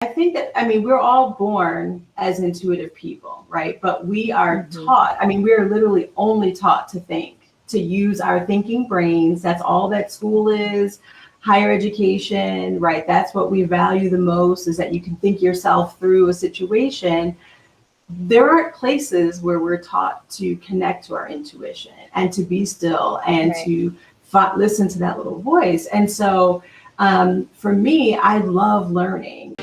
I think that, I mean, we're all born as intuitive people, right? But we are taught, I mean, we're literally only taught to think, to use our thinking brains. That's all that school is, higher education, right? That's what we value the most, is that you can think yourself through a situation. There aren't places where we're taught to connect to our intuition and to be still and to listen to that little voice. And so for me, I love learning.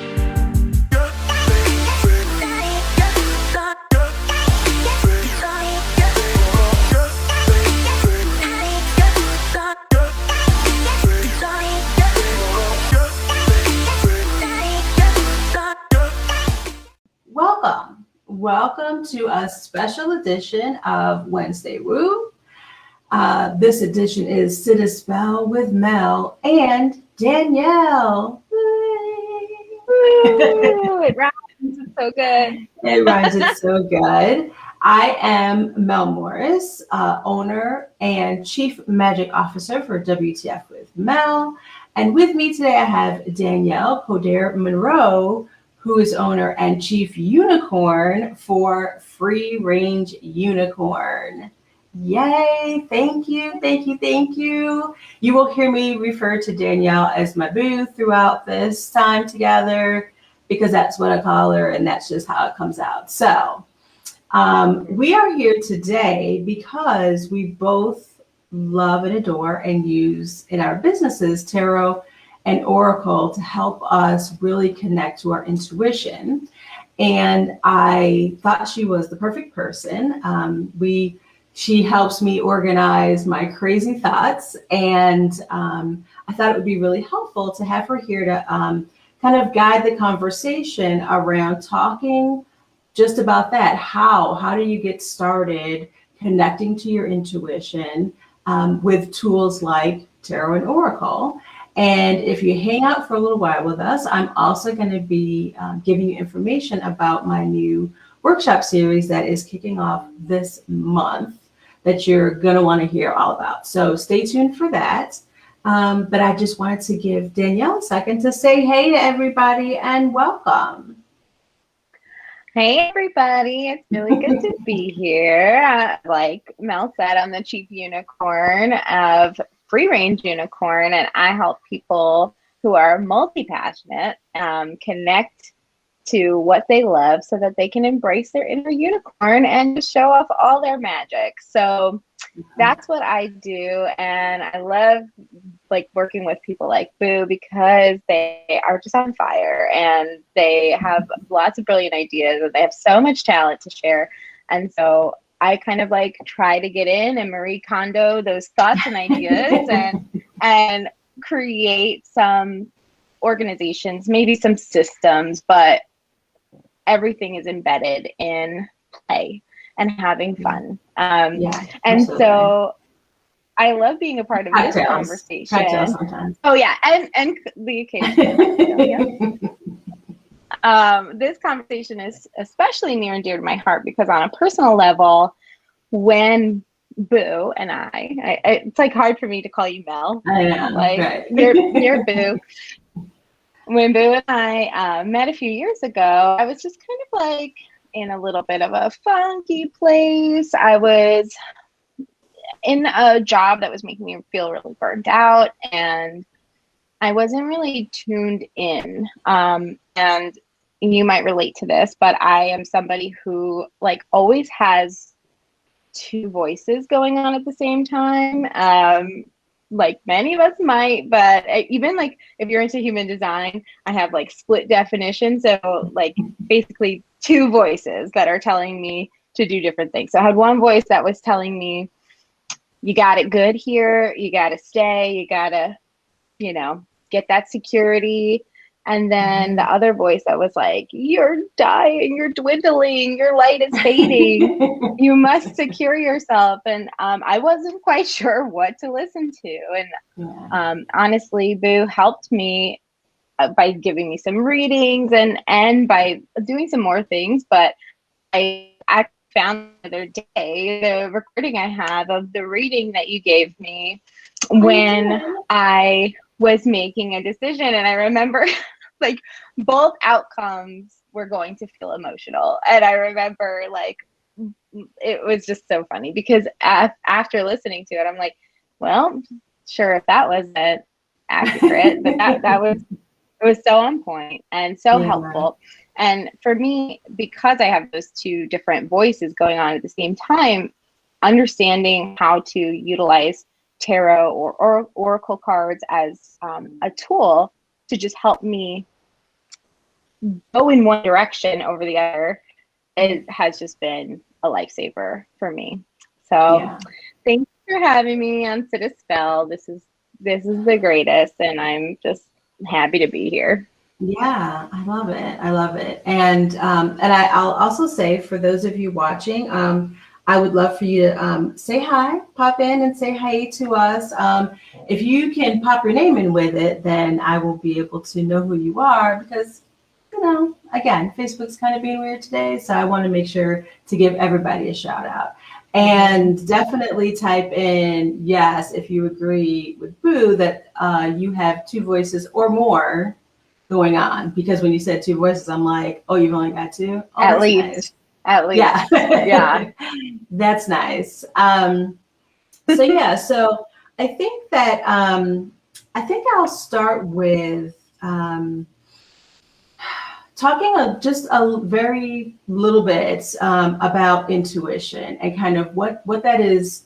Welcome to a special edition of Wednesday Woo. This edition is Sit a Spell with Mel and Danielle. It rhymes. It's so good. It rhymes. It's so good. I am Mel Morris, owner and Chief Magic Officer for WTF with Mel. And with me today, I have Danielle 𝗪𝗲𝗱, who is owner and chief unicorn for Free Range Unicorn. Yay, thank you, thank you, thank you. You will hear me refer to Danielle as my boo throughout this time together, because that's what I call her, and that's just how it comes out. So we are here today because we both love and adore and use in our businesses tarot and oracle to help us really connect to our intuition. And I thought she was the perfect person. She helps me organize my crazy thoughts. And I thought it would be really helpful to have her here to kind of guide the conversation around talking just about that. How do you get started connecting to your intuition with tools like tarot and oracle? And if you hang out for a little while with us, I'm also going to be giving you information about my new workshop series that is kicking off this month that you're going to want to hear all about. So stay tuned for that. But I just wanted to give Danielle a second to say hey to everybody and welcome. Hey, everybody. It's really good to be here. Like Mel said, I'm the chief unicorn of Free Range Unicorn, and I help people who are multi-passionate connect to what they love so that they can embrace their inner unicorn and just show off all their magic. So that's what I do, and I love like working with people like Boo because they are just on fire and they have lots of brilliant ideas and they have so much talent to share. And so I kind of like try to get in and Marie Kondo those thoughts and ideas and create some organizations, maybe some systems, but everything is embedded in play and having fun. And so I love being a part of this conversation. Oh yeah, and the occasion. This conversation is especially near and dear to my heart because on a personal level, when Boo and I it's like hard for me to call you Mel. I know, like right. you're Boo. When Boo and I met a few years ago, I was just kind of like in a little bit of a funky place. I was in a job that was making me feel really burned out, and I wasn't really tuned in. And you might relate to this, but I am somebody who like always has two voices going on at the same time. Like many of us might, but even like if you're into human design, I have like split definition. So like basically two voices that are telling me to do different things. So I had one voice that was telling me, you got it good here, you got to stay, you got to, you know, get that security. And then the other voice that was like, you're dying, you're dwindling, your light is fading, you must secure yourself. And I wasn't quite sure what to listen to. And honestly, Boo helped me by giving me some readings and by doing some more things. But I found the other day the recording I have of the reading that you gave me when I was making a decision. And I remember like both outcomes were going to feel emotional. And I remember like, it was just so funny because after listening to it, I'm like, well, sure, if that wasn't accurate, but that was, it was so on point and so helpful. And for me, because I have those two different voices going on at the same time, understanding how to utilize tarot or oracle cards as a tool to just help me go in one direction over the other, it has just been a lifesaver for me. So thanks for having me on 𝗪𝗏𝗱. This is the greatest, and I'm just happy to be here. Yeah, I love it. I love it. And I'll also say, for those of you watching, I would love for you to say hi, pop in and say hi to us. If you can pop your name in with it, then I will be able to know who you are, because, you know, again, Facebook's kind of being weird today. So I want to make sure to give everybody a shout out. And definitely type in yes if you agree with Boo that you have two voices or more going on. Because when you said two voices, I'm like, oh, you've only got two? Oh, at least. Nice. At least. Yeah. Yeah. That's nice. So yeah, so I think that I think I'll start with talking just a very little bit about intuition and kind of what that is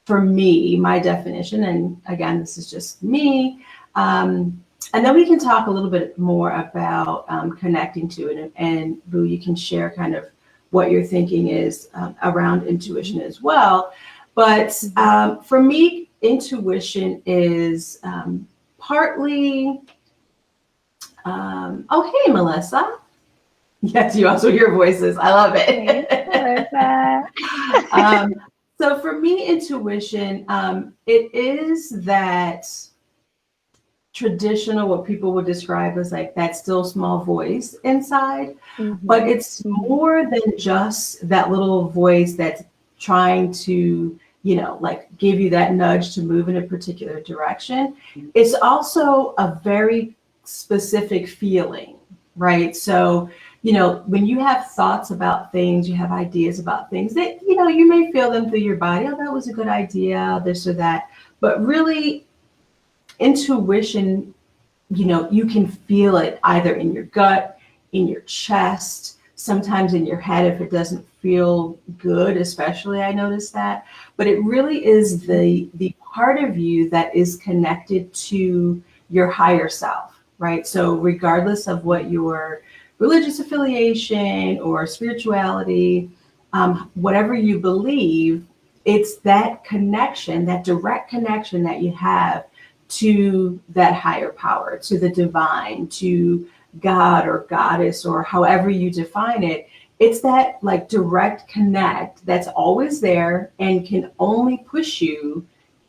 for me, my definition. And again, this is just me. And then we can talk a little bit more about connecting to it. And Boo, you can share kind of what your thinking is around intuition as well. But for me, intuition is partly, oh, hey, Melissa. Yes, you also hear voices. I love it. Melissa. So for me, intuition, it is that traditional, what people would describe as like that still small voice inside, but it's more than just that little voice that's trying to, you know, like give you that nudge to move in a particular direction. It's also a very specific feeling, right? So, you know, when you have thoughts about things, you have ideas about things that, you know, you may feel them through your body. Oh, that was a good idea, this or that. But really, intuition, you know, you can feel it either in your gut, in your chest, sometimes in your head if it doesn't feel good, especially I notice that. But it really is the part of you that is connected to your higher self, right? So regardless of what your religious affiliation or spirituality, whatever you believe, it's that connection, that direct connection that you have to that higher power, to the divine, to God or goddess, or however you define it. It's that like direct connect that's always there and can only push you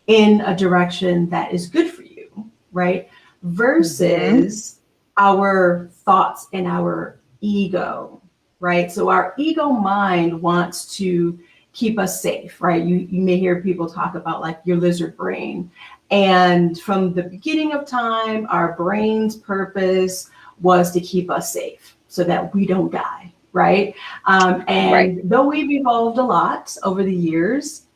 in a direction that is good for you, right? Versus our thoughts and our ego, right? So our ego mind wants to keep us safe, right? You may hear people talk about like your lizard brain. And from the beginning of time, our brain's purpose was to keep us safe so that we don't die, right? Though we've evolved a lot over the years,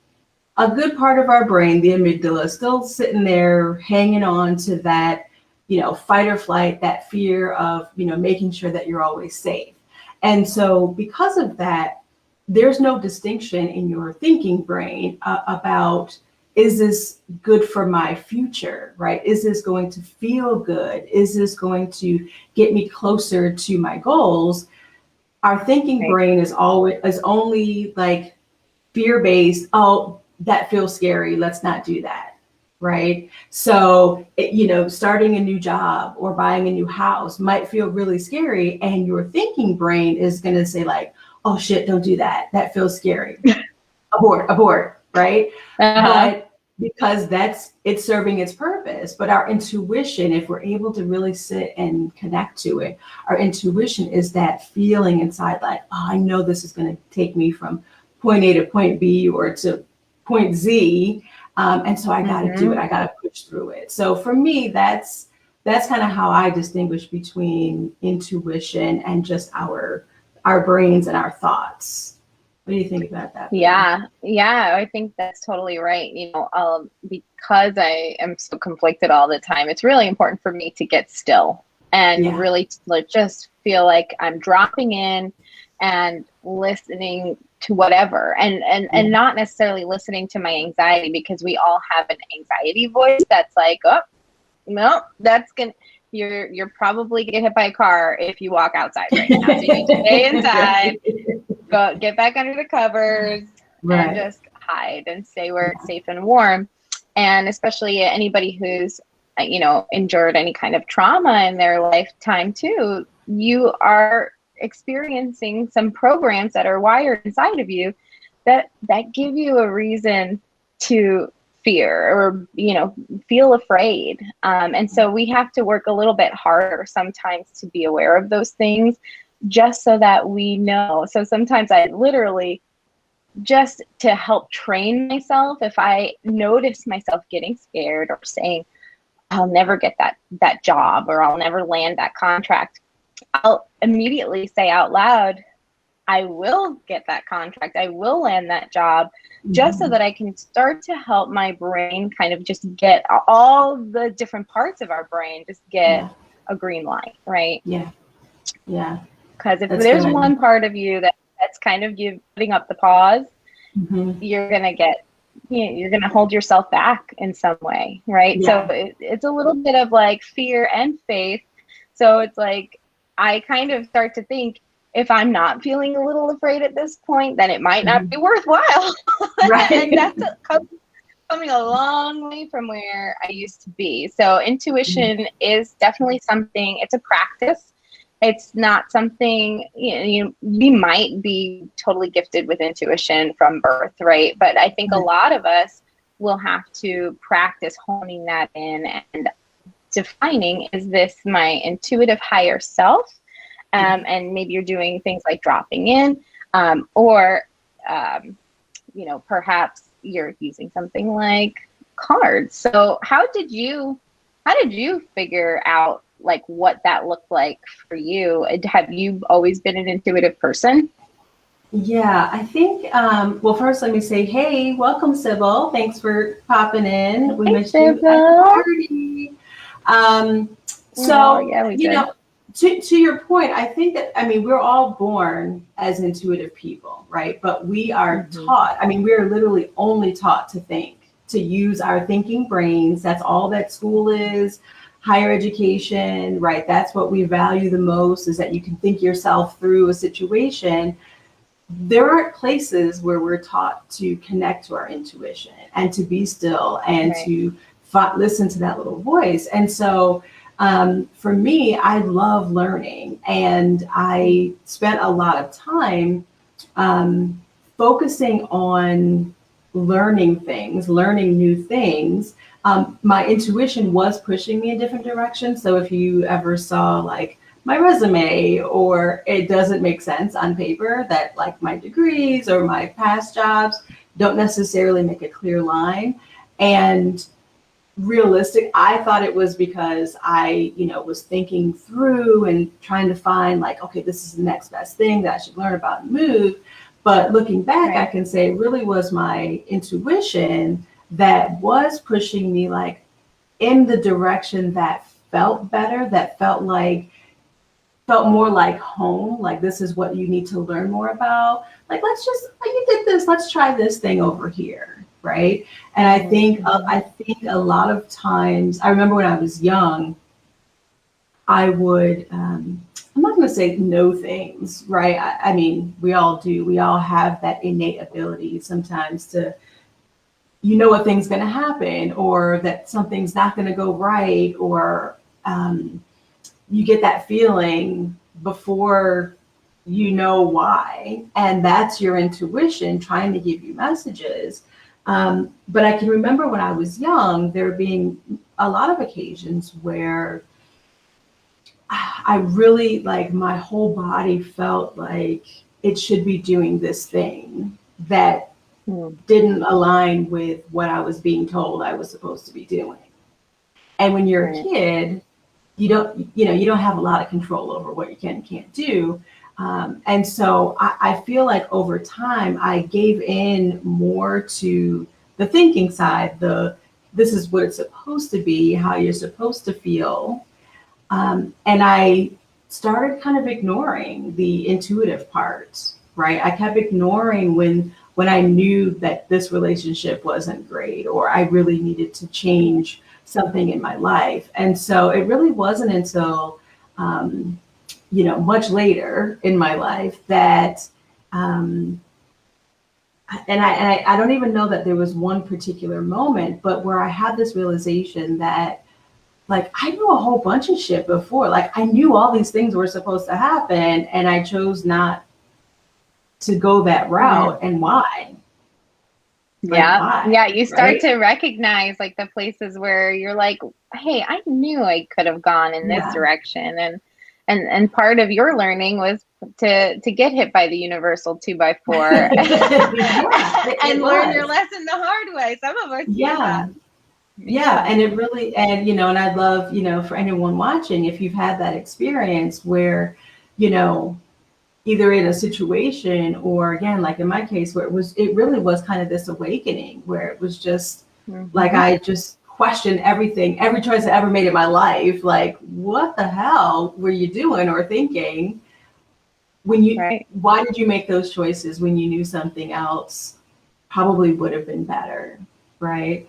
a good part of our brain, the amygdala, is still sitting there hanging on to that, you know, fight or flight, that fear of, you know, making sure that you're always safe. And so because of that, there's no distinction in your thinking brain about, is this good for my future, right? Is this going to feel good? Is this going to get me closer to my goals? Our thinking brain is only like fear-based. Oh, that feels scary. Let's not do that, right? So, you know, starting a new job or buying a new house might feel really scary. And your thinking brain is going to say like, oh shit, don't do that. That feels scary. Abort, right? But because it's serving its purpose. But our intuition, if we're able to really sit and connect to it, our intuition is that feeling inside like, oh, I know this is going to take me from point A to point B or to point Z. And so I got to do it. I got to push through it. So for me, that's that's kind of how I distinguish between intuition and just our brains and our thoughts. What do you think about that? Yeah, I think that's totally right. Because I am so conflicted all the time, it's really important for me to get still and really just feel like I'm dropping in and listening to whatever, and not necessarily listening to my anxiety, because we all have an anxiety voice that's like, oh, no, you're probably gonna get hit by a car if you walk outside right now. So you need to stay inside, go get back under the covers, and just hide and stay where it's safe and warm. And especially anybody who's endured any kind of trauma in their lifetime too, you are experiencing some programs that are wired inside of you that give you a reason to fear or feel afraid, and so we have to work a little bit harder sometimes to be aware of those things, just so that we know. So sometimes I literally, just to help train myself, if I notice myself getting scared or saying I'll never get that job or I'll never land that contract, I'll immediately say out loud, I will get that contract, I will land that job, just so that I can start to help my brain kind of just get all the different parts of our brain just get a green light, right? Yeah. Because if there's one part of you that's kind of you putting up the pause, you're gonna hold yourself back in some way, right? So it's a little bit of like fear and faith. So it's like I kind of start to think, if I'm not feeling a little afraid at this point, then it might not be worthwhile. Right. And that's coming a long way from where I used to be. So intuition is definitely something, it's a practice. It's not something, we might be totally gifted with intuition from birth, right? But I think a lot of us will have to practice honing that in and defining, is this my intuitive higher self? And maybe you're doing things like dropping in, or perhaps you're using something like cards. So how did you figure out like what that looked like for you? Have you always been an intuitive person? Yeah, I think, well, first let me say, hey, welcome, Sybil. Thanks for popping in. We missed you at the party. To your point, I think that, we're all born as intuitive people, right? But we are taught, we're literally only taught to think, to use our thinking brains. That's all that school is, higher education, right? That's what we value the most, is that you can think yourself through a situation. There aren't places where we're taught to connect to our intuition and to be still and to listen to that little voice. And so, for me, I love learning, and I spent a lot of time focusing on learning new things. My intuition was pushing me in different directions. So if you ever saw like my resume, or it doesn't make sense on paper, that like my degrees or my past jobs don't necessarily make a clear line. And realistic, I thought it was because I, was thinking through and trying to find like, okay, this is the next best thing that I should learn about and move. But looking back, I can say it really was my intuition that was pushing me like in the direction that felt better, that felt more like home. Like, this is what you need to learn more about. Like, you did this, let's try this thing over here. Right. And I think a lot of times, I remember when I was young, I would, I'm not going to say know things, right? We all do. We all have that innate ability sometimes to, what thing's going to happen, or that something's not going to go right, or you get that feeling before you know why. And that's your intuition trying to give you messages. But I can remember when I was young, there being a lot of occasions where I really, like, my whole body felt like it should be doing this thing that didn't align with what I was being told I was supposed to be doing. And when you're a kid, you don't have a lot of control over what you can and can't do. And so I feel like over time, I gave in more to the thinking side, this is what it's supposed to be, how you're supposed to feel. And I started kind of ignoring the intuitive parts, right? I kept ignoring when I knew that this relationship wasn't great, or I really needed to change something in my life. And so it really wasn't until, much later in my life that, and I don't even know that there was one particular moment, but where I had this realization that, like, I knew a whole bunch of shit before. Like, I knew all these things were supposed to happen, and I chose not to go that route. And why? Yeah. You start to recognize like the places where you're like, hey, I knew I could have gone in this direction. And part of your learning was to get hit by the universal 2x4 and learn your lesson the hard way. Some of us do that. Yeah, and it really, and I'd love, for anyone watching, if you've had that experience where, either in a situation or, again, like in my case, where it really was kind of this awakening where it was just like, I just questioned everything, every choice I ever made in my life. Like, what the hell were you doing or thinking when why did you make those choices when you knew something else probably would have been better? Right.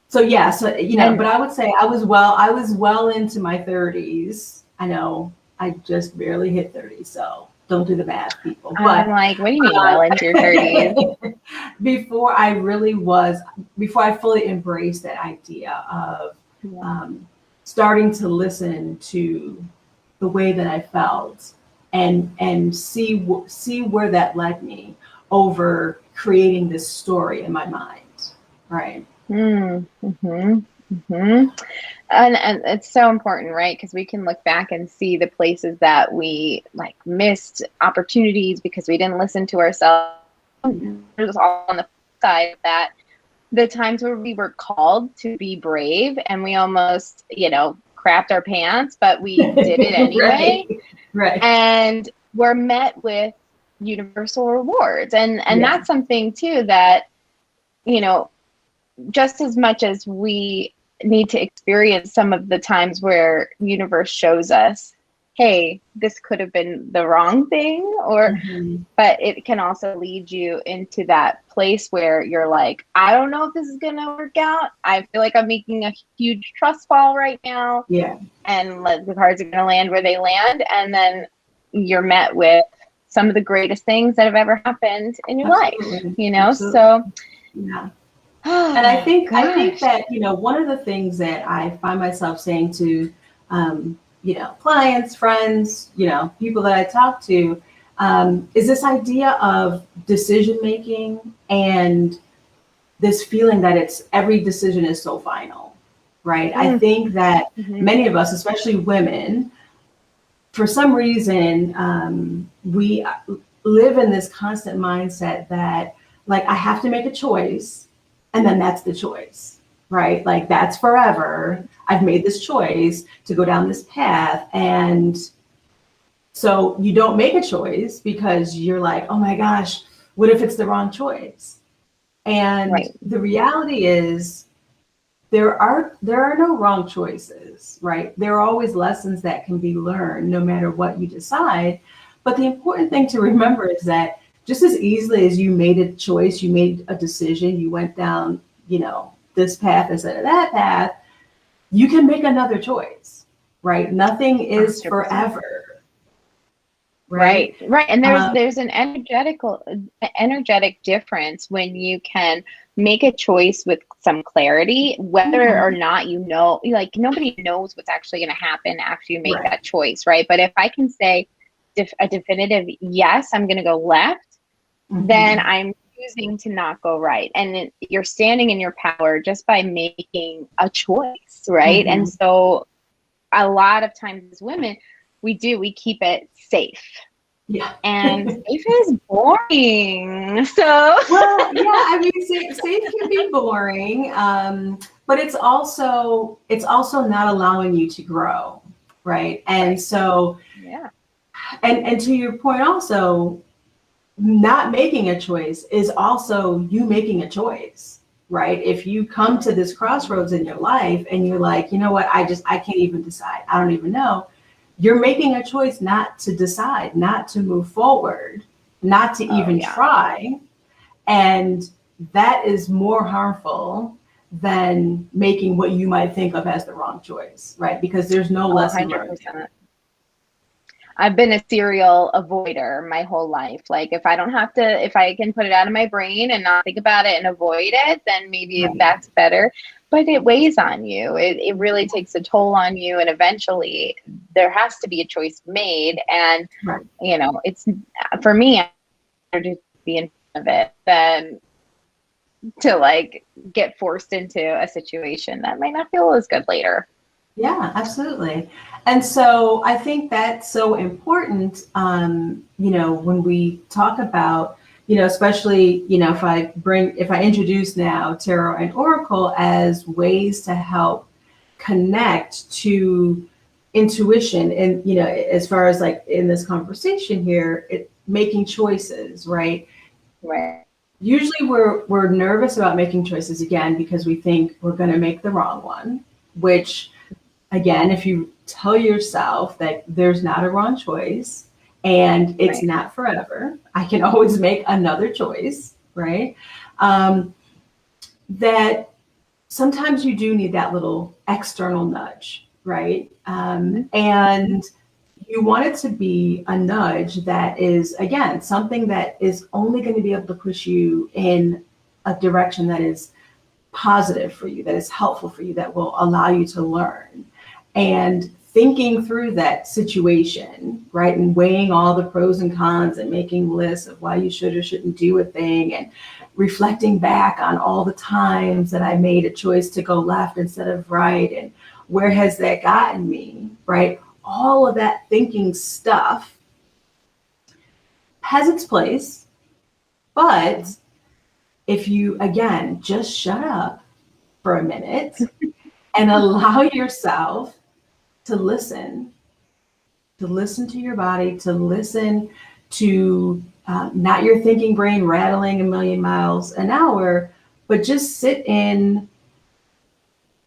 So yeah, but I would say I was well into my 30s. I know I just barely hit 30, so don't do the math, people. But I'm like, what do you mean well into your 30s? before I fully embraced that idea of starting to listen to the way that I felt and see where that led me over creating this story in my mind, right? And it's so important, right? Because we can look back and see the places that we like missed opportunities because we didn't listen to ourselves. There's all on the side of that, the times where we were called to be brave and we almost, crapped our pants, but we did it anyway. Right. And we're met with universal rewards. And that's something too that, just as much as we need to experience some of the times where universe shows us, hey, this could have been the wrong thing, but it can also lead you into that place where you're like, I don't know if this is going to work out. I feel like I'm making a huge trust fall right now. Yeah. And the cards are going to land where they land. And then you're met with some of the greatest things that have ever happened in your life, So yeah. And I think that, one of the things that I find myself saying to, clients, friends, people that I talk to, is this idea of decision making and this feeling that every decision is so final, right? I think that many of us, especially women, for some reason, we live in this constant mindset that, like, I have to make a choice. And then that's the choice, right? Like, that's forever. I've made this choice to go down this path. And so you don't make a choice because you're like, oh my gosh, what if it's the wrong choice? And the reality is there are no wrong choices, right? There are always lessons that can be learned no matter what you decide. But the important thing to remember is that just as easily as you made a choice, you made a decision, you went down, this path instead of that path, you can make another choice, right? Nothing is 100%. Forever. Right. And there's an energetic difference when you can make a choice with some clarity, whether or not like nobody knows what's actually going to happen after you make that choice, right? But if I can say a definitive yes, I'm going to go left, then I'm choosing to not go right. And you're standing in your power just by making a choice, right? And so a lot of times as women, we keep it safe, Yeah. And safe is boring. So Well, yeah, I mean, safe can be boring, but it's also not allowing you to grow, right? And right. so, Yeah. and to your point, also, not making a choice is also you making a choice, right? If you come to this crossroads in your life and you're like, you know what, I can't even decide. I don't even know. You're making a choice not to decide, not to move forward, not to Oh even yeah. try. And that is more harmful than making what you might think of as the wrong choice, right? Because there's no Oh, lesson learned. 100%. I've been a serial avoider my whole life. Like if I can put it out of my brain and not think about it and avoid it, then maybe Right. that's better. But it weighs on you. It really takes a toll on you. And eventually there has to be a choice made. And, Right. it's for me, I'd rather just be in front of it than to like get forced into a situation that might not feel as good later. Yeah, absolutely. And so I think that's so important, when we talk about, especially, if I introduce now tarot and oracle as ways to help connect to intuition and, as far as like in this conversation here, making choices, right? Right. Usually we're nervous about making choices again because we think we're going to make the wrong one, which again, if you tell yourself that there's not a wrong choice and it's Right. not forever, I can always make another choice, right? That sometimes you do need that little external nudge, right? And you want it to be a nudge that is, again, something that is only going to be able to push you in a direction that is positive for you, that is helpful for you, that will allow you to learn. And thinking through that situation, right, and weighing all the pros and cons and making lists of why you should or shouldn't do a thing, and reflecting back on all the times that I made a choice to go left instead of right, and where has that gotten me, right? All of that thinking stuff has its place, but if you, again, just shut up for a minute and allow yourself to listen to your body, to listen to not your thinking brain rattling a million miles an hour, but just sit in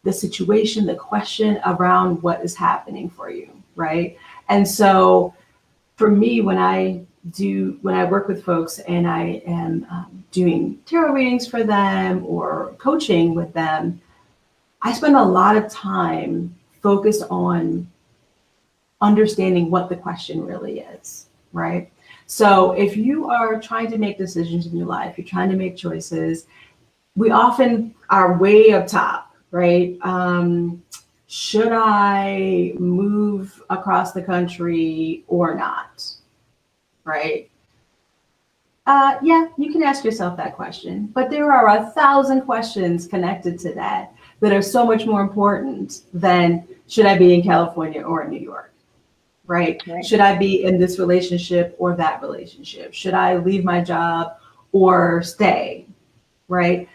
the situation, the question around what is happening for you, right? And so for me, when I work with folks and I am doing tarot readings for them or coaching with them, I spend a lot of time focused on understanding what the question really is, right? So if you are trying to make decisions in your life, you're trying to make choices, we often are way up top, right? Should I move across the country or not, right? Yeah, you can ask yourself that question, but there are 1,000 questions connected to that are so much more important than should I be in California or in New York, right? Should I be in this relationship or that relationship? Should I leave my job or stay, right?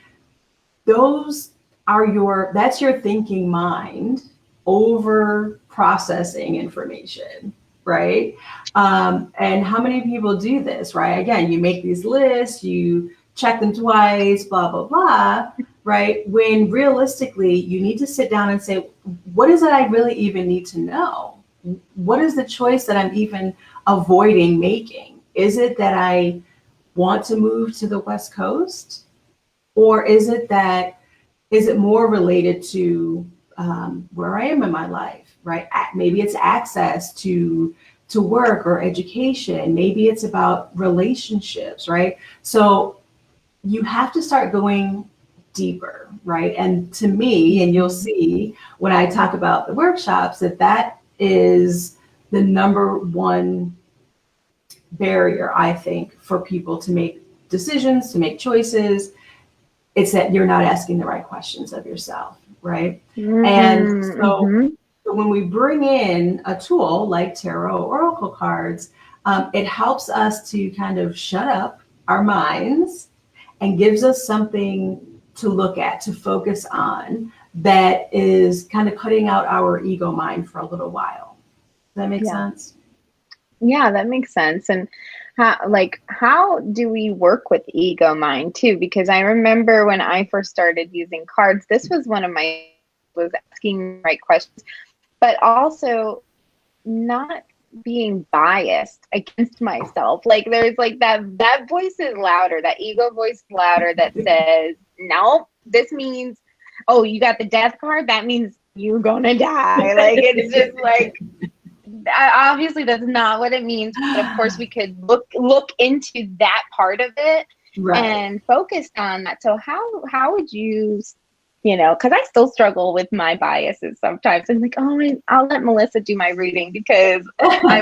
That's your thinking mind over processing information, right? And how many people do this, right? Again, you make these lists, you check them twice, blah, blah, blah, right? When realistically, you need to sit down and say, what is it I really even need to know? What is the choice that I'm even avoiding making? Is it that I want to move to the West Coast? Or is it more related to where I am in my life, right? Maybe it's access to work or education. Maybe it's about relationships, right? So you have to start going deeper, right? And to me, and you'll see when I talk about the workshops, that is the number one barrier, I think, for people to make decisions, to make choices. It's that you're not asking the right questions of yourself, right? And so when we bring in a tool like tarot or oracle cards, it helps us to kind of shut up our minds and gives us something to look at, to focus on, that is kind of cutting out our ego mind for a little while. Does that make sense? Yeah, that makes sense. And how do we work with ego mind too? Because I remember when I first started using cards, this was one of my, was asking the right questions, but also not being biased against myself. Like there's like that voice is louder, that ego voice is louder that says, no, this means, oh, you got the death card, that means you're gonna die. Like it's just like, obviously that's not what it means, but of course we could look into that part of it, right, and focus on that. So how would you, because I still struggle with my biases sometimes. I'm like, oh, I'll let Melissa do my reading because I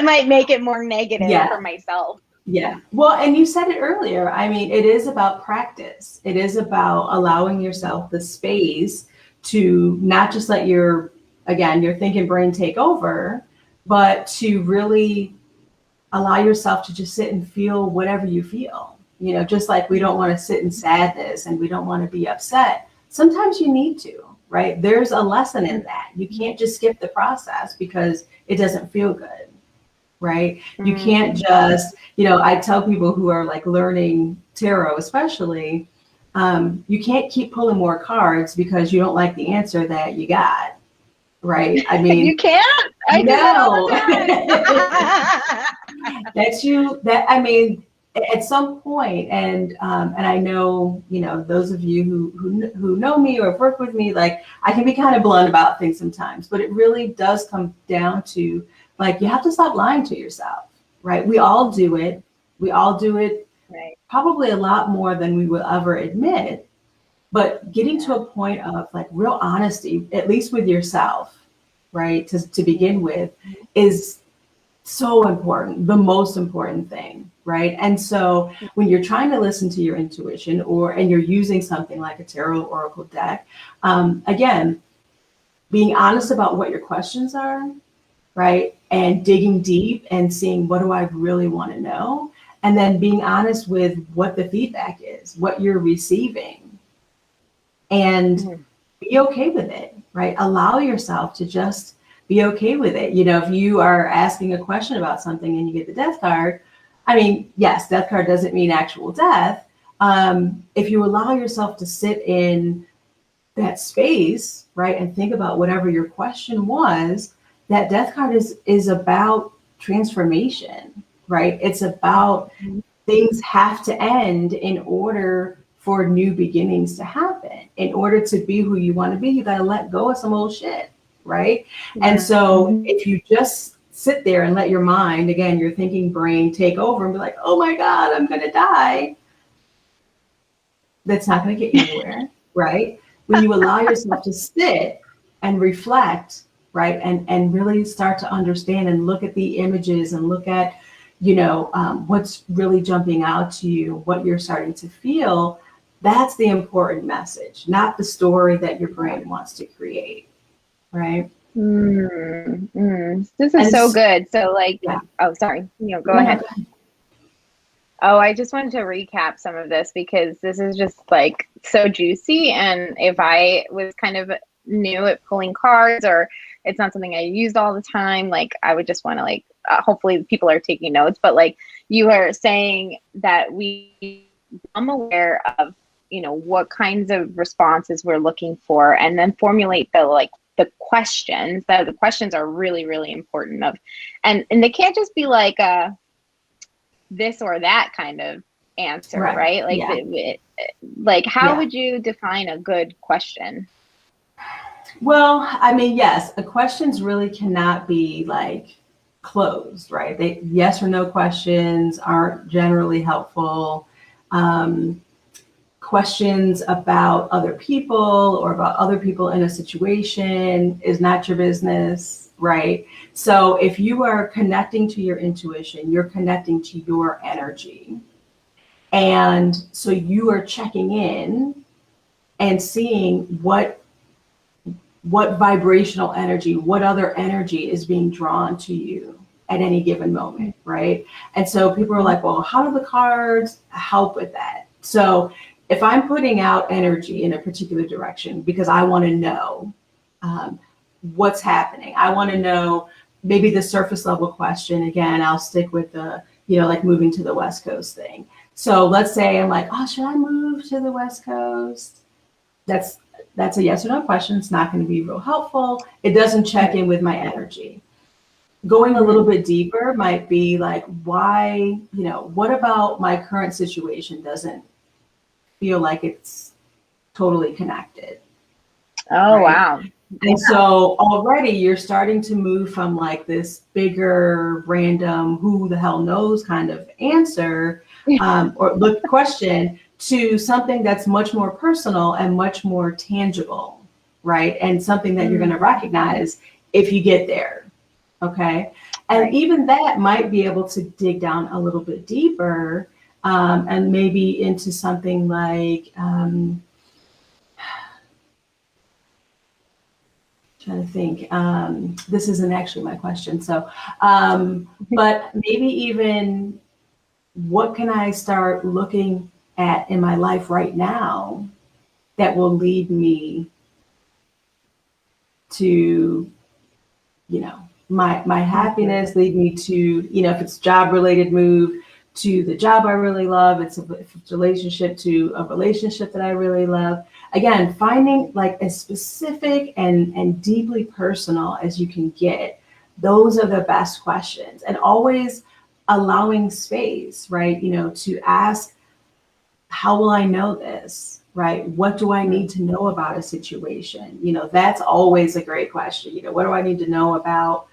might make it more negative for myself. Yeah. Well, and you said it earlier. I mean, it is about practice. It is about allowing yourself the space to not just let your thinking brain take over, but to really allow yourself to just sit and feel whatever you feel. Just like we don't want to sit in sadness and we don't want to be upset. Sometimes you need to, right? There's a lesson in that. You can't just skip the process because it doesn't feel good, right? You can't just, I tell people who are like learning tarot, especially, you can't keep pulling more cards because you don't like the answer that you got. Right. I mean, you can't. I know. At some point, and I know, those of you who know me or have worked with me, like I can be kind of blunt about things sometimes, but it really does come down to like, you have to stop lying to yourself, right? We all do it. Right. Probably a lot more than we will ever admit. But getting to a point of like real honesty, at least with yourself, right, to begin with, is so important, the most important thing, right? And so when you're trying to listen to your intuition and you're using something like a tarot oracle deck, again, being honest about what your questions are, right? And digging deep and seeing, what do I really want to know? And then being honest with what the feedback is, what you're receiving. And be okay with it, right? Allow yourself to just be okay with it. If you are asking a question about something and you get the death card, I mean, yes, death card doesn't mean actual death. If you allow yourself to sit in that space, right, and think about whatever your question was, that death card is about transformation, right? It's about things have to end in order for new beginnings to happen. In order to be who you want to be, you got to let go of some old shit, right? Yeah. And so if you just sit there and let your mind, again, your thinking brain take over and be like, oh my God, I'm going to die, that's not going to get you anywhere, right? When you allow yourself to sit and reflect, right, and really start to understand and look at the images and look at, what's really jumping out to you, what you're starting to feel, that's the important message, not the story that your brain wants to create, right? This is so good. So oh, sorry, go ahead. Oh, I just wanted to recap some of this because this is just like so juicy. And if I was kind of new at pulling cards, or it's not something I used all the time, like I would just want to hopefully people are taking notes, but like you are saying that I'm aware of, what kinds of responses we're looking for, and then formulate the questions. The questions are really, really important and they can't just be like this or that kind of answer, right? Like, how would you define a good question? Well, I mean, yes, questions really cannot be like closed, right? Yes or no questions aren't generally helpful. Questions about other people or about other people in a situation is not your business, right? So if you are connecting to your intuition, you're connecting to your energy. And so you are checking in and seeing what vibrational energy, what other energy is being drawn to you at any given moment, right? And so people are like, well, how do the cards help with that? So if I'm putting out energy in a particular direction because I want to know what's happening, I want to know maybe the surface level question. Again, I'll stick with the, like moving to the West Coast thing. So let's say I'm like, oh, should I move to the West Coast? That's a yes or no question. It's not going to be real helpful. It doesn't check in with my energy. Going a little bit deeper might be like, why, what about my current situation doesn't feel like it's totally connected? Oh, right? wow. And so already you're starting to move from like this bigger, random, who the hell knows kind of answer or look question to something that's much more personal and much more tangible, right? And something that you're going to recognize if you get there, okay? And even that might be able to dig down a little bit deeper and maybe into something like, trying to think, this isn't actually my question. So, but maybe even what can I start looking at in my life right now that will lead me to, my happiness, lead me to, if it's job related, move to the job I really love. If it's relationship, to a relationship that I really love. Again, finding like as specific and deeply personal as you can get. Those are the best questions, and always allowing space, right? To ask, how will I know this, right? What do I need to know about a situation? That's always a great question. What do I need to know about,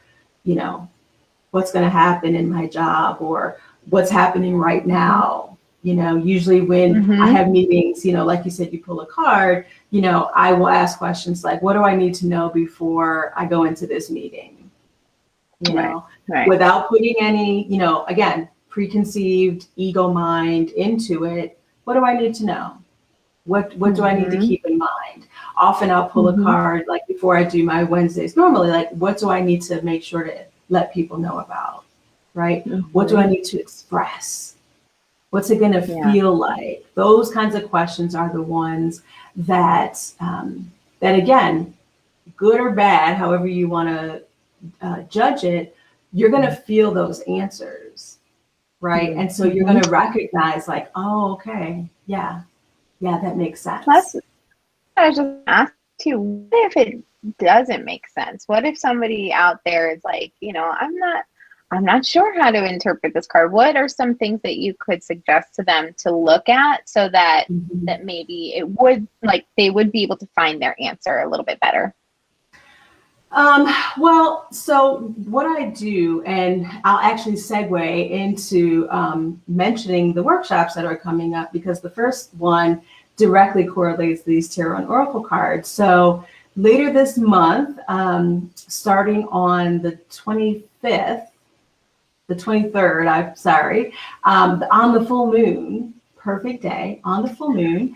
what's going to happen in my job or what's happening right now? Usually when I have meetings, like you said, you pull a card, I will ask questions like, what do I need to know before I go into this meeting? Without putting any, again, preconceived ego mind into it. What do I need to know? What do I need to keep in mind? Often I'll pull a card like before I do my Wednesdays. Normally, like, what do I need to make sure to let people know about, right? What do I need to express? What's it going to feel like? Those kinds of questions are the ones that, that again, good or bad, however you want to judge it, you're going to feel those answers, right? And so you're going to recognize like, oh, okay, yeah, that makes sense. Plus, I just asked you, what if it doesn't make sense? What if somebody out there is like, I'm not sure how to interpret this card. What are some things that you could suggest to them to look at so that that maybe it would, like, they would be able to find their answer a little bit better? Well, so what I do, and I'll actually segue into mentioning the workshops that are coming up, because the first one directly correlates these tarot and oracle cards. So later this month, starting on the 23rd, I'm sorry, on the full moon, perfect day, on the full moon,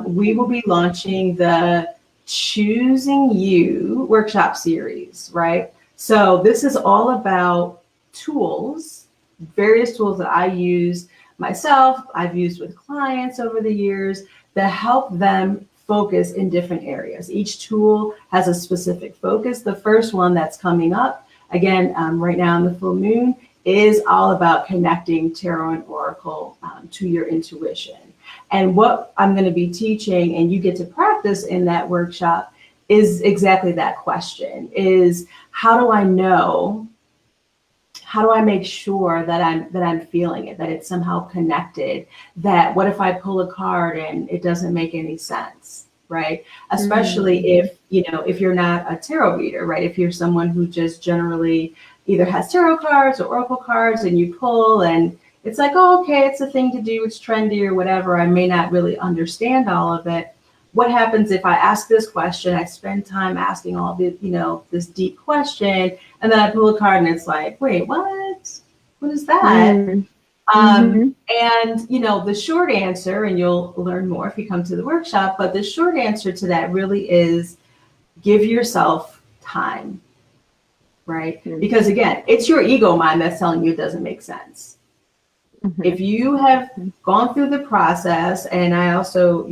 we will be launching the Choosing You workshop series, right? So this is all about tools, various tools that I use myself, I've used with clients over the years that help them focus in different areas. Each tool has a specific focus. The first one that's coming up, again, right now on the full moon, is all about connecting tarot and oracle to your intuition. And what I'm going to be teaching, and you get to practice in that workshop, is exactly that question, is how do I know, how do I make sure that I'm feeling it, that it's somehow connected, that what if I pull a card and it doesn't make any sense, right? Especially if you're not a tarot reader, right? If you're someone who just generally either has tarot cards or oracle cards and you pull and it's like, oh, okay, it's a thing to do, it's trendy or whatever, I may not really understand all of it. What happens if I ask this question, I spend time asking all the, this deep question, and then I pull a card and it's like, wait, what? What is that? And, the short answer, and you'll learn more if you come to the workshop, but the short answer to that really is give yourself time. right? Because again, it's your ego mind that's telling you it doesn't make sense. If you have gone through the process, and I also,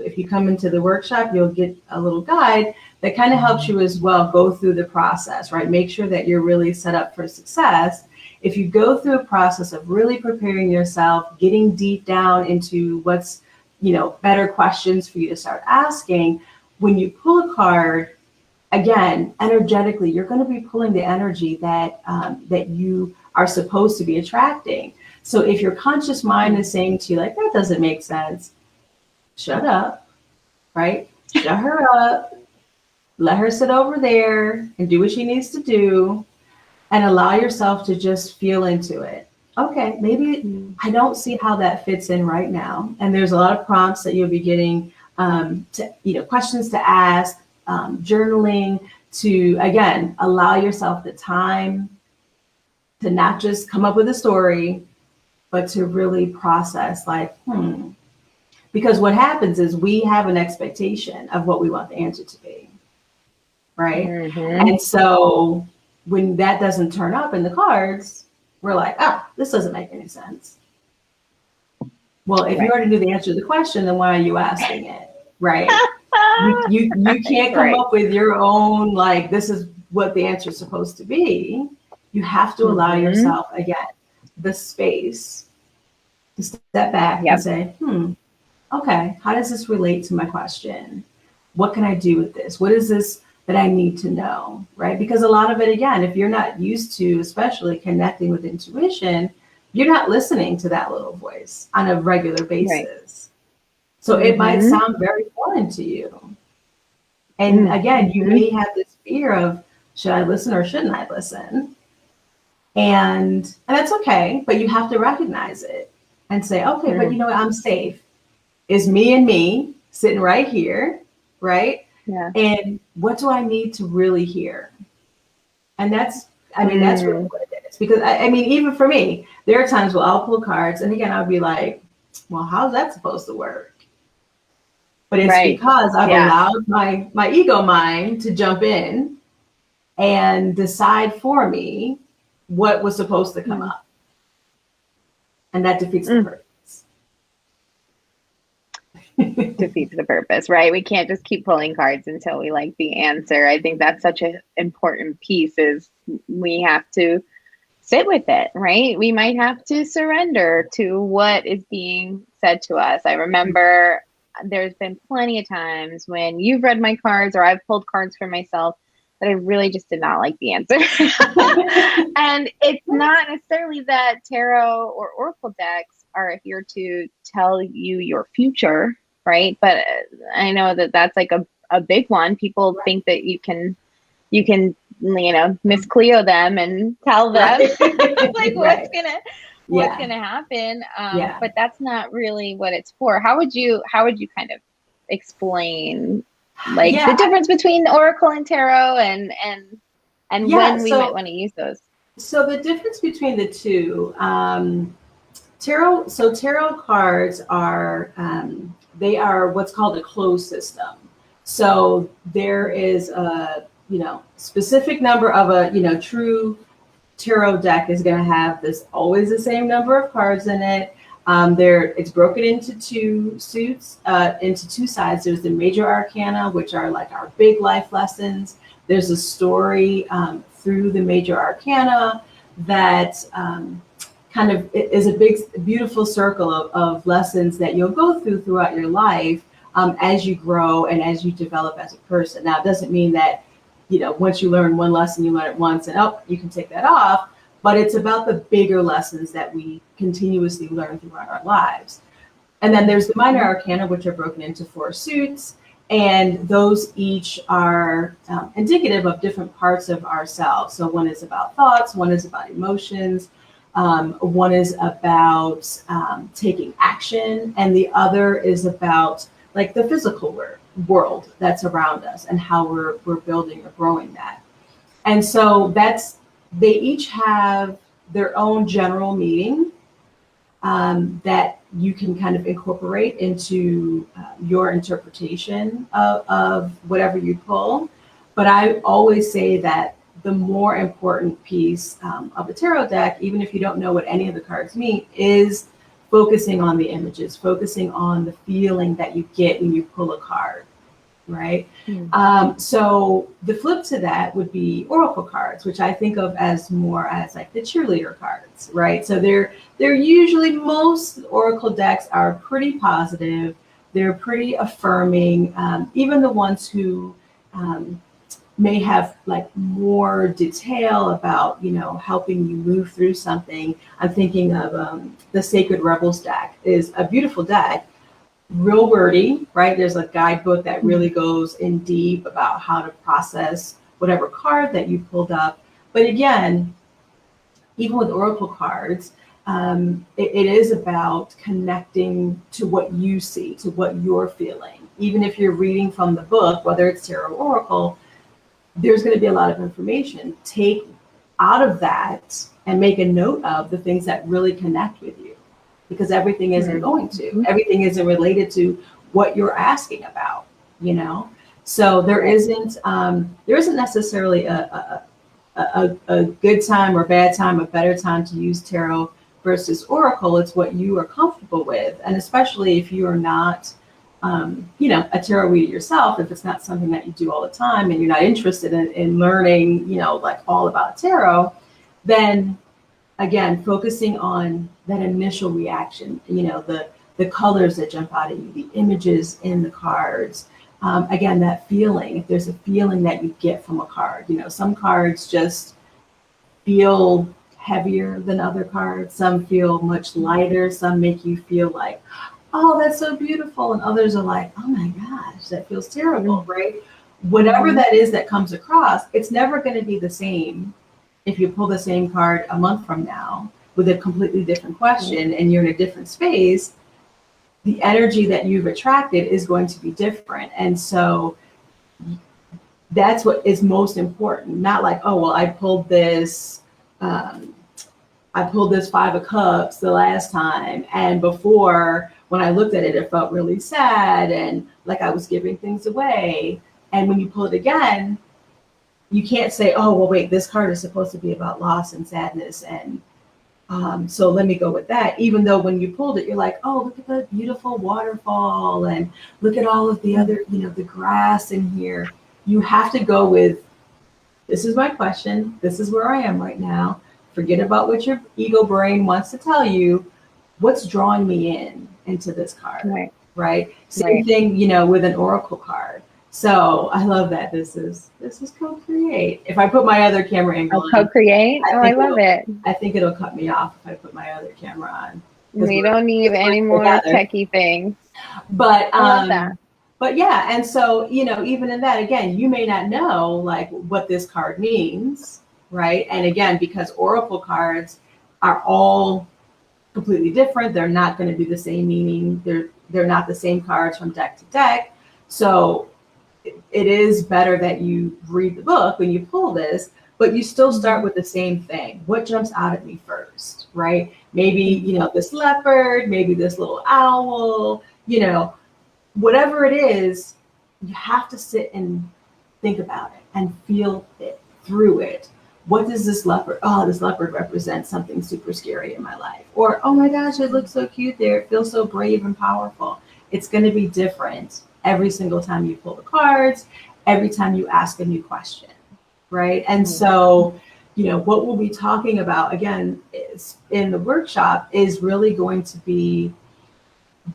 if you come into the workshop, you'll get a little guide that kind of helps you as well go through the process, right? Make sure that you're really set up for success. If you go through a process of really preparing yourself, getting deep down into what's, better questions for you to start asking, when you pull a card, again, energetically, you're going to be pulling the energy that that you are supposed to be attracting. So if your conscious mind is saying to you, like, that doesn't make sense, shut up, right? Shut her up, let her sit over there and do what she needs to do, and allow yourself to just feel into it. Okay, maybe I don't see how that fits in right now. And there's a lot of prompts that you'll be getting, questions to ask, journaling, to, again, allow yourself the time to not just come up with a story, but to really process, like, because what happens is we have an expectation of what we want the answer to be, right? And so when that doesn't turn up in the cards, we're like, oh, this doesn't make any sense. Well, if you already knew the answer to the question, then why are you asking it, right? You can't come up with your own, like, this is what the answer is supposed to be. You have to allow yourself, again, the space to step back and say, okay, how does this relate to my question? What can I do with this? What is this that I need to know, right? Because a lot of it, again, if you're not used to, especially connecting with intuition, you're not listening to that little voice on a regular basis. So it might sound very foreign to you. And again, you may have this fear of, should I listen or shouldn't I listen? And that's okay, but you have to recognize it and say, okay, but you know what, I'm safe. It's me and me sitting right here, right? Yeah. And what do I need to really hear? And that's really what it is. Because I mean, even for me, there are times where I'll pull cards, and again, I'll be like, well, how's that supposed to work? But it's because I've allowed my ego mind to jump in and decide for me what was supposed to come up. And that defeats the purpose. Defeats the purpose, right? We can't just keep pulling cards until we like the answer. I think that's such an important piece, is we have to sit with it, right? We might have to surrender to what is being said to us. I remember there's been plenty of times when you've read my cards or I've pulled cards for myself that I really just did not like the answer. And it's not necessarily that tarot or oracle decks are here to tell you your future, right? But I know that that's like a big one. People think that you can Miss Cleo them and tell them like what's gonna happen. But that's not really what it's for. How would you kind of explain the difference between oracle and tarot and when we might want to use those? So the difference between the two, tarot cards are they are what's called a closed system. So there is a specific number of a true tarot deck is going to have always the same number of cards in it. It's broken into two suits, into two sides. There's the major arcana, which are like our big life lessons. There's a story through the major arcana that kind of is a big, beautiful circle of lessons that you'll go throughout your life as you grow and as you develop as a person. Now, it doesn't mean that, once you learn one lesson, you learn it once and you can take that off. But it's about the bigger lessons that we continuously learn throughout our lives. And then there's the minor arcana, which are broken into 4 suits. And those each are indicative of different parts of ourselves. So one is about thoughts, one is about emotions, one is about taking action, and the other is about like the physical world that's around us and how we're building or growing that. And so they each have their own general meaning that you can kind of incorporate into your interpretation of whatever you pull. But I always say that the more important piece of a tarot deck, even if you don't know what any of the cards mean, is focusing on the images, focusing on the feeling that you get when you pull a card, right? So the flip to that would be oracle cards, which I think of as more as like the cheerleader cards, right? So they're usually, most oracle decks are pretty positive. They're pretty affirming. Even the ones who may have like more detail about, you know, helping you move through something. I'm thinking of the Sacred Rebels deck is a beautiful deck, real wordy, right? There's a guidebook that really goes in deep about how to process whatever card that you pulled up. But again, even with oracle cards, it is about connecting to what you see, to what you're feeling. Even if you're reading from the book, whether it's tarot or oracle, there's going to be a lot of information. Take out of that and make a note of the things that really connect with you, because everything isn't going to. Everything isn't related to what you're asking about, you know? So there isn't necessarily a good time or bad time, a better time to use tarot versus oracle. It's what you are comfortable with. And especially if you are not you know, a tarot reader yourself, if it's not something that you do all the time and you're not interested in learning, you know, like all about tarot, then again, focusing on that initial reaction, you know, the colors that jump out at you, the images in the cards, again, that feeling, if there's a feeling that you get from a card, you know, some cards just feel heavier than other cards, some feel much lighter, some make you feel like, oh, that's so beautiful. And others are like, oh my gosh, that feels terrible, right? Whatever that is that comes across, it's never going to be the same if you pull the same card a month from now with a completely different question and you're in a different space. The energy that you've attracted is going to be different. And so that's what is most important. Not like, oh, well, I pulled this Five of Cups the last time, and before, when I looked at it, it felt really sad and like I was giving things away. And when you pull it again, you can't say, oh, well, wait, this card is supposed to be about loss and sadness. And so let me go with that. Even though when you pulled it, you're like, oh, look at the beautiful waterfall and look at all of the other, you know, the grass in here. You have to go with, this is my question. This is where I am right now. Forget about what your ego brain wants to tell you. What's drawing me into this card, right? Same thing, you know, with an oracle card. So I love that this is co-create. If I put my other camera angle on, co-create. I love it. I think it'll cut me off if I put my other camera on. We don't need any more techie things. But but yeah, and so, you know, even in that, again, you may not know like what this card means, right? And again, because oracle cards are all completely different, they're not going to be the same meaning. They're not the same cards from deck to deck. So it is better that you read the book when you pull this, but you still start with the same thing. What jumps out at me first, right? Maybe, you know, this leopard, maybe this little owl, you know, whatever it is, you have to sit and think about it and feel it through it. What does this leopard, oh, this leopard represents something super scary in my life. Or, oh my gosh, it looks so cute there. It feels so brave and powerful. It's going to be different every single time you pull the cards, every time you ask a new question, right? And so, you know, what we'll be talking about, again, is in the workshop is really going to be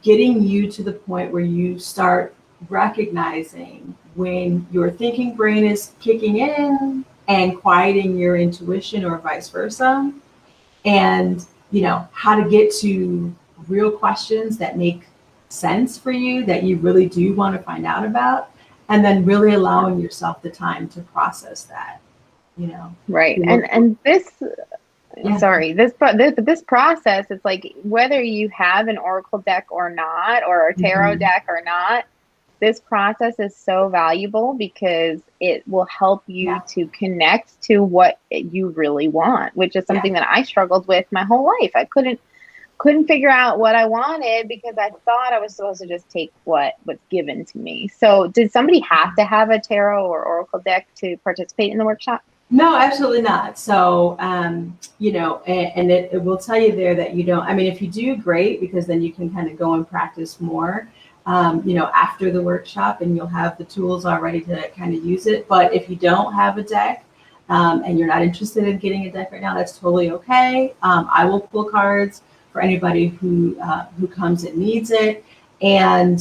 getting you to the point where you start recognizing when your thinking brain is kicking in and quieting your intuition or vice versa. And, you know, how to get to real questions that make sense for you, that you really do want to find out about, and then really allowing yourself the time to process that, you know. Right. And this, sorry, this process, it's like whether you have an oracle deck or not, or a tarot deck or not, this process is so valuable because it will help you to connect to what you really want, which is something that I struggled with my whole life. I couldn't figure out what I wanted because I thought I was supposed to just take what was given to me. So did somebody have to have a tarot or oracle deck to participate in the workshop? No, absolutely not. So, and it will tell you there that you don't, I mean, if you do, great, because then you can kind of go and practice more, after the workshop, and you'll have the tools already to kind of use it. But if you don't have a deck, and you're not interested in getting a deck right now, that's totally okay. I will pull cards for anybody who comes and needs it. And,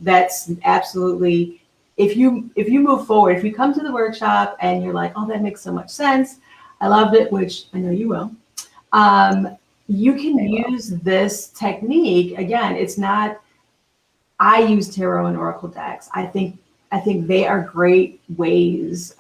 that's absolutely, if you move forward, if you come to the workshop and you're like, oh, that makes so much sense, I loved it, which I know you will, you can use this technique. Again, it's not, I use tarot and oracle decks. I think they are great ways,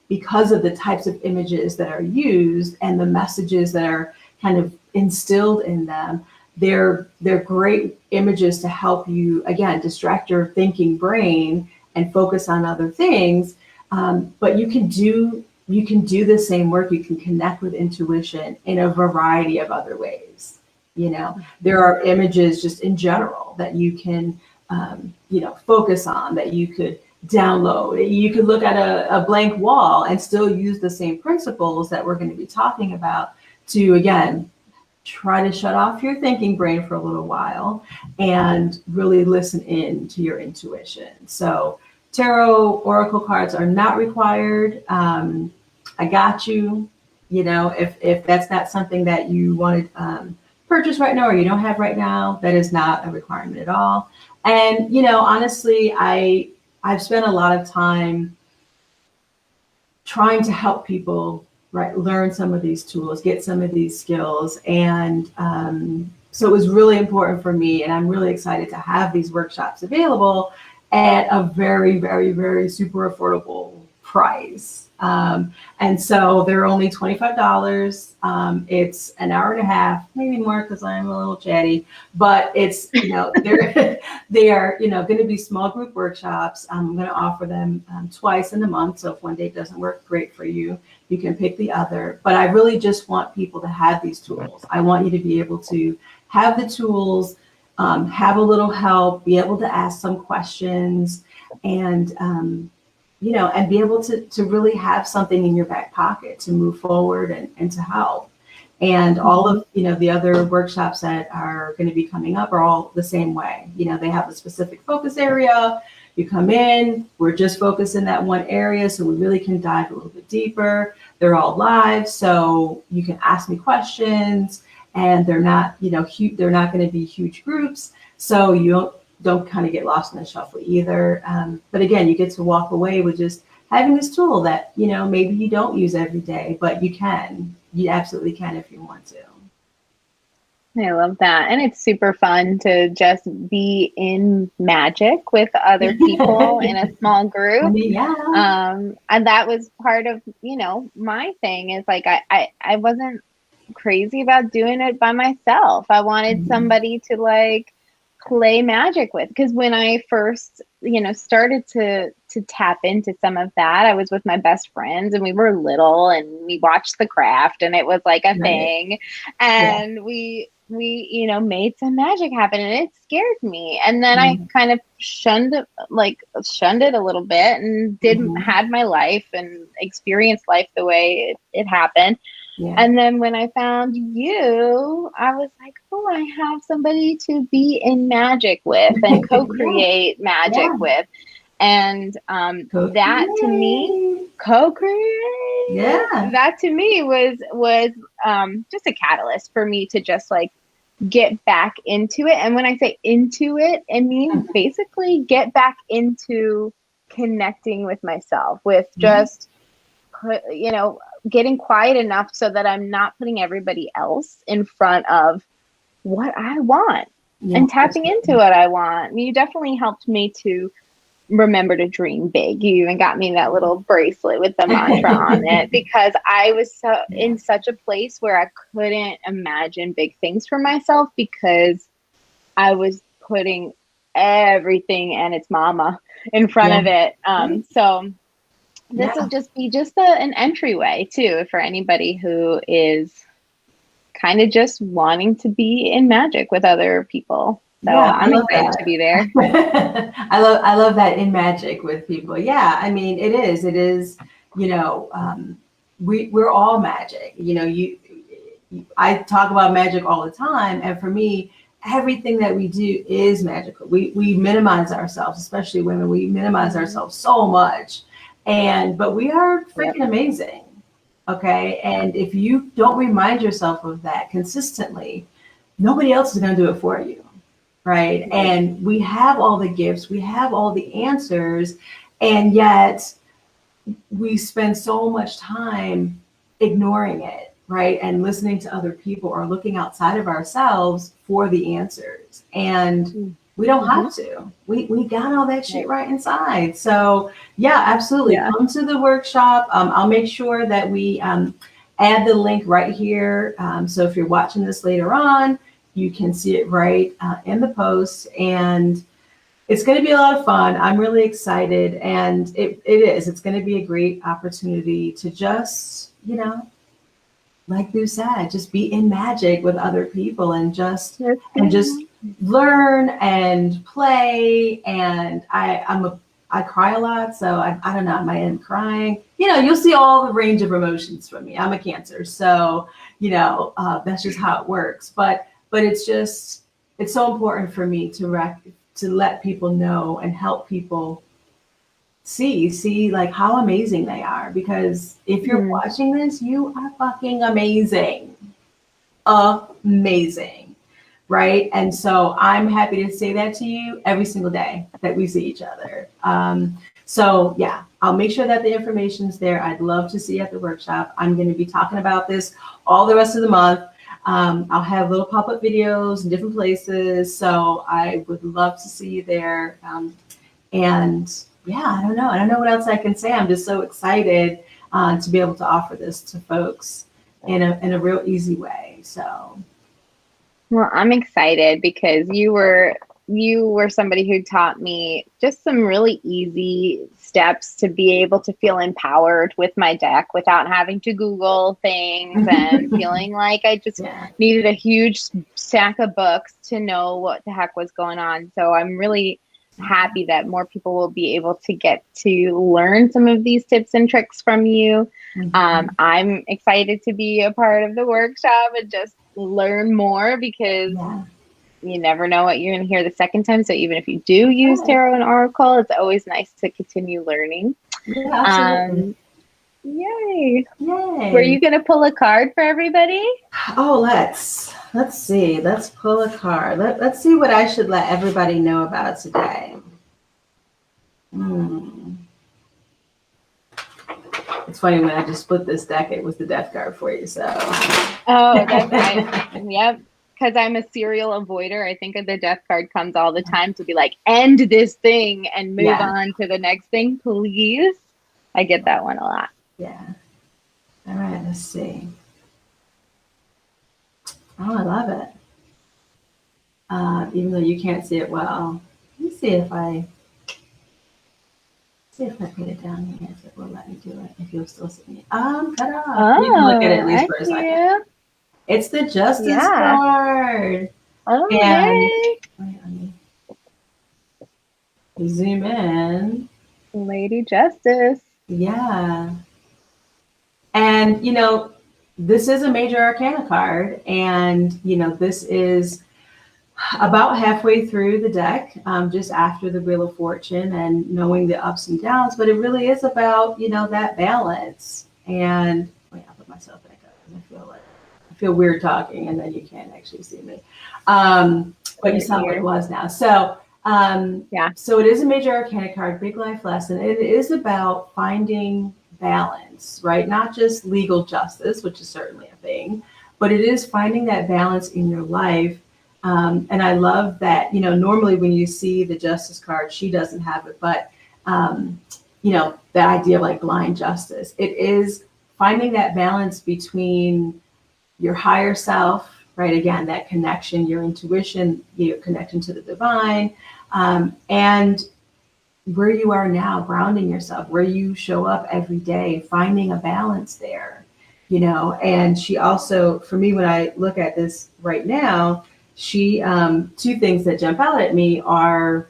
because of the types of images that are used and the messages that are kind of instilled in them. They're great images to help you, again, distract your thinking brain and focus on other things. But you can do the same work. You can connect with intuition in a variety of other ways. There are images just in general that you can, focus on, that you could download. You could look at a blank wall and still use the same principles that we're going to be talking about to, again, try to shut off your thinking brain for a little while and really listen in to your intuition. So tarot oracle cards are not required. I got you. If that's not something that you want to purchase right now, or you don't have right now, that is not a requirement at all. And honestly, I've spent a lot of time trying to help people, right, learn some of these tools, get some of these skills. And so it was really important for me, and I'm really excited to have these workshops available at a very, very, very super affordable price. And so they're only $25. It's an hour and a half, maybe more because I'm a little chatty, but it's, they are, going to be small group workshops. I'm going to offer them twice in a month. So if one day doesn't work great for you, you can pick the other. But I really just want people to have these tools. I want you to be able to have the tools, have a little help, be able to ask some questions, and and be able to really have something in your back pocket to move forward and to help. And all of, the other workshops that are going to be coming up are all the same way. They have a specific focus area. You come in, we're just focused in that one area, so we really can dive a little bit deeper. They're all live, so you can ask me questions, and they're not, they're not going to be huge groups, so you don't kind of get lost in the shuffle either. But again, you get to walk away with just having this tool that, maybe you don't use every day, but you absolutely can if you want to. I love that. And it's super fun to just be in magic with other people in a small group. Yeah. And that was part of, my thing is like, I wasn't crazy about doing it by myself. I wanted somebody to like play magic with, because when I first, started to tap into some of that, I was with my best friends and we were little and we watched The Craft and it was like a thing. And we made some magic happen, and it scared me. And then I kind of shunned it a little bit and had my life and experienced life the way it happened. Yeah. And then when I found you, I was like, oh, I have somebody to be in magic with and co-create magic with. And that to me, co-create, that to me was just a catalyst for me to just like get back into it. And when I say into it, I mean basically get back into connecting with myself, with just getting quiet enough so that I'm not putting everybody else in front of what I want and tapping into what I want. You definitely helped me to remember to dream big. You even got me that little bracelet with the mantra on it, because I was in such a place where I couldn't imagine big things for myself because I was putting everything and its mama in front of it. So this will just be an entryway too for anybody who is kind of just wanting to be in magic with other people. So I'm excited to be there. I love that, in magic with people. Yeah, I mean, it is, you know, we're all magic. You know, I talk about magic all the time, and for me, everything that we do is magical. We minimize ourselves, especially women. We minimize ourselves so much, but we are freaking amazing. Okay, and if you don't remind yourself of that consistently, nobody else is going to do it for you, right? And we have all the gifts, we have all the answers, and yet we spend so much time ignoring it, right? And listening to other people or looking outside of ourselves for the answers. And we don't have to. We got all that shit right inside. So yeah, absolutely. Come to the workshop. I'll make sure that we add the link right here. So if you're watching this later on, you can see it right in the post. And it's going to be a lot of fun. I'm really excited. And it's going to be a great opportunity to just, you know, like you said, just be in magic with other people and just learn and play. And I cry a lot, so I don't know, I might end crying. You know, you'll see all the range of emotions from me. I'm a Cancer, so you know, that's just how it works. But it's so important for me to let people know and help people see like how amazing they are, because if you're watching this, you are fucking amazing, right? And so I'm happy to say that to you every single day that we see each other. So yeah, I'll make sure that the information's there. I'd love to see you at the workshop. I'm going to be talking about this all the rest of the month. I'll have little pop-up videos in different places, so I would love to see you there. And yeah, I don't know what else I can say. I'm just so excited to be able to offer this to folks in a real easy way. So, well, I'm excited because you were somebody who taught me just some really easy steps to be able to feel empowered with my deck without having to Google things and feeling like I just needed a huge stack of books to know what the heck was going on. So I'm really happy that more people will be able to get to learn some of these tips and tricks from you. I'm excited to be a part of the workshop and just learn more, because you never know what you're going to hear the second time. So even if you do use tarot and oracle, it's always nice to continue learning. Yay. Were you going to pull a card for everybody? Oh, let's see. Let's pull a card. Let's see what I should let everybody know about today. It's funny, when I just split this deck, it was the death card for you. So. Oh, that's right. Yep. Because I'm a serial avoider. I think the death card comes all the time to be like, end this thing and move on to the next thing, please. I get that one a lot. Yeah. All right, let's see. Oh, I love it. Even though you can't see it well. Let me see if I put it down here, if it will let me do it, if you'll still see me. Cut off. Oh, you can look at it at least for a second. It's the Justice card. Oh, and wait, let me zoom in. Lady Justice. Yeah. And, you know, this is a major arcana card. And, you know, this is about halfway through the deck, just after the Wheel of Fortune and knowing the ups and downs. But it really is about, you know, that balance. And wait, I'll put myself back up because I feel weird talking and then you can't actually see me. But you saw what it was now. So, so it is a major arcana card, big life lesson. It is about finding balance, right? Not just legal justice, which is certainly a thing, but it is finding that balance in your life. And I love that, you know, normally when you see the Justice card, she doesn't have it, but, you know, the idea of like blind justice, it is finding that balance between your higher self, right? Again, that connection, your intuition, your connection to the divine, and where you are now, grounding yourself, where you show up every day, finding a balance there, you know. And she also, for me, when I look at this right now, she, two things that jump out at me are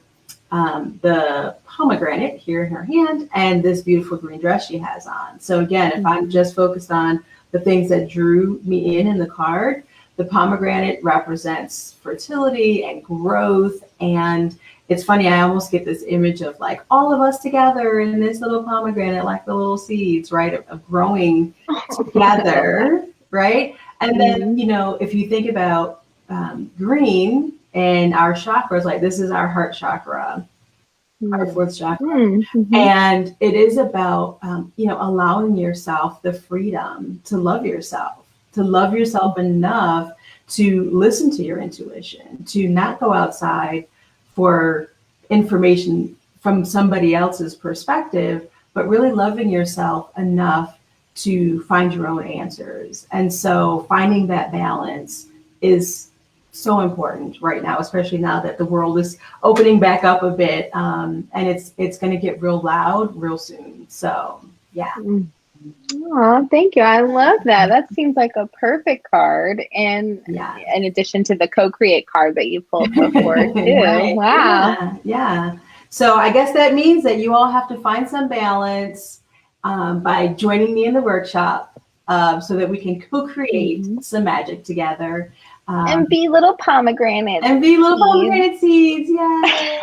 the pomegranate here in her hand and this beautiful green dress she has on. So again, if I'm just focused on the things that drew me in the card, the pomegranate represents fertility and growth. And it's funny, I almost get this image of like all of us together in this little pomegranate, like the little seeds, right, of growing together, right? And then, you know, if you think about green and our chakras, like this is our heart chakra, our fourth chakra. And it is about, you know, allowing yourself the freedom to love yourself enough to listen to your intuition, to not go outside for information from somebody else's perspective, but really loving yourself enough to find your own answers. And so finding that balance is so important right now, especially now that the world is opening back up a bit, and it's going to get real loud real soon. So yeah. Oh, thank you. I love that. That seems like a perfect card. And in addition to the co-create card that you pulled before too. Right. Wow. Yeah. So I guess that means that you all have to find some balance by joining me in the workshop so that we can co-create some magic together. And be little pomegranate seeds. Yay.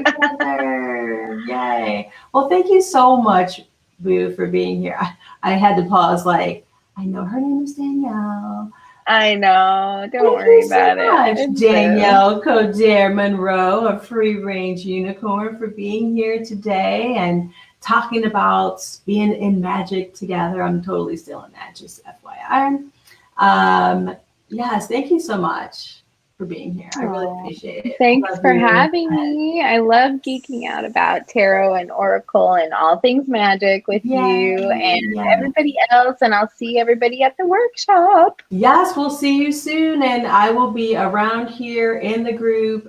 Together. Yay. Well, thank you so much, Boo, for being here. I had to pause, like, I know her name is Danielle. I know. Don't worry about it. Danielle 𝗪𝗀𝗪, a free-range unicorn, for being here today and talking about being in magic together. I'm totally still in that, just FYI. Yes, thank you so much for being here. I really appreciate it. Thanks for having me. I love geeking out about tarot and oracle and all things magic with you and everybody else. And I'll see everybody at the workshop. Yes, we'll see you soon. And I will be around here in the group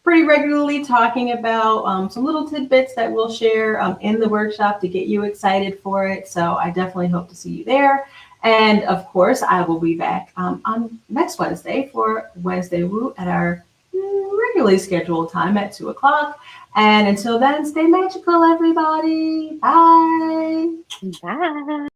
pretty regularly talking about some little tidbits that we'll share in the workshop to get you excited for it. So I definitely hope to see you there. And of course, I will be back on next Wednesday for Wednesday Woo at our regularly scheduled time at 2 o'clock. And until then, stay magical, everybody. Bye. Bye.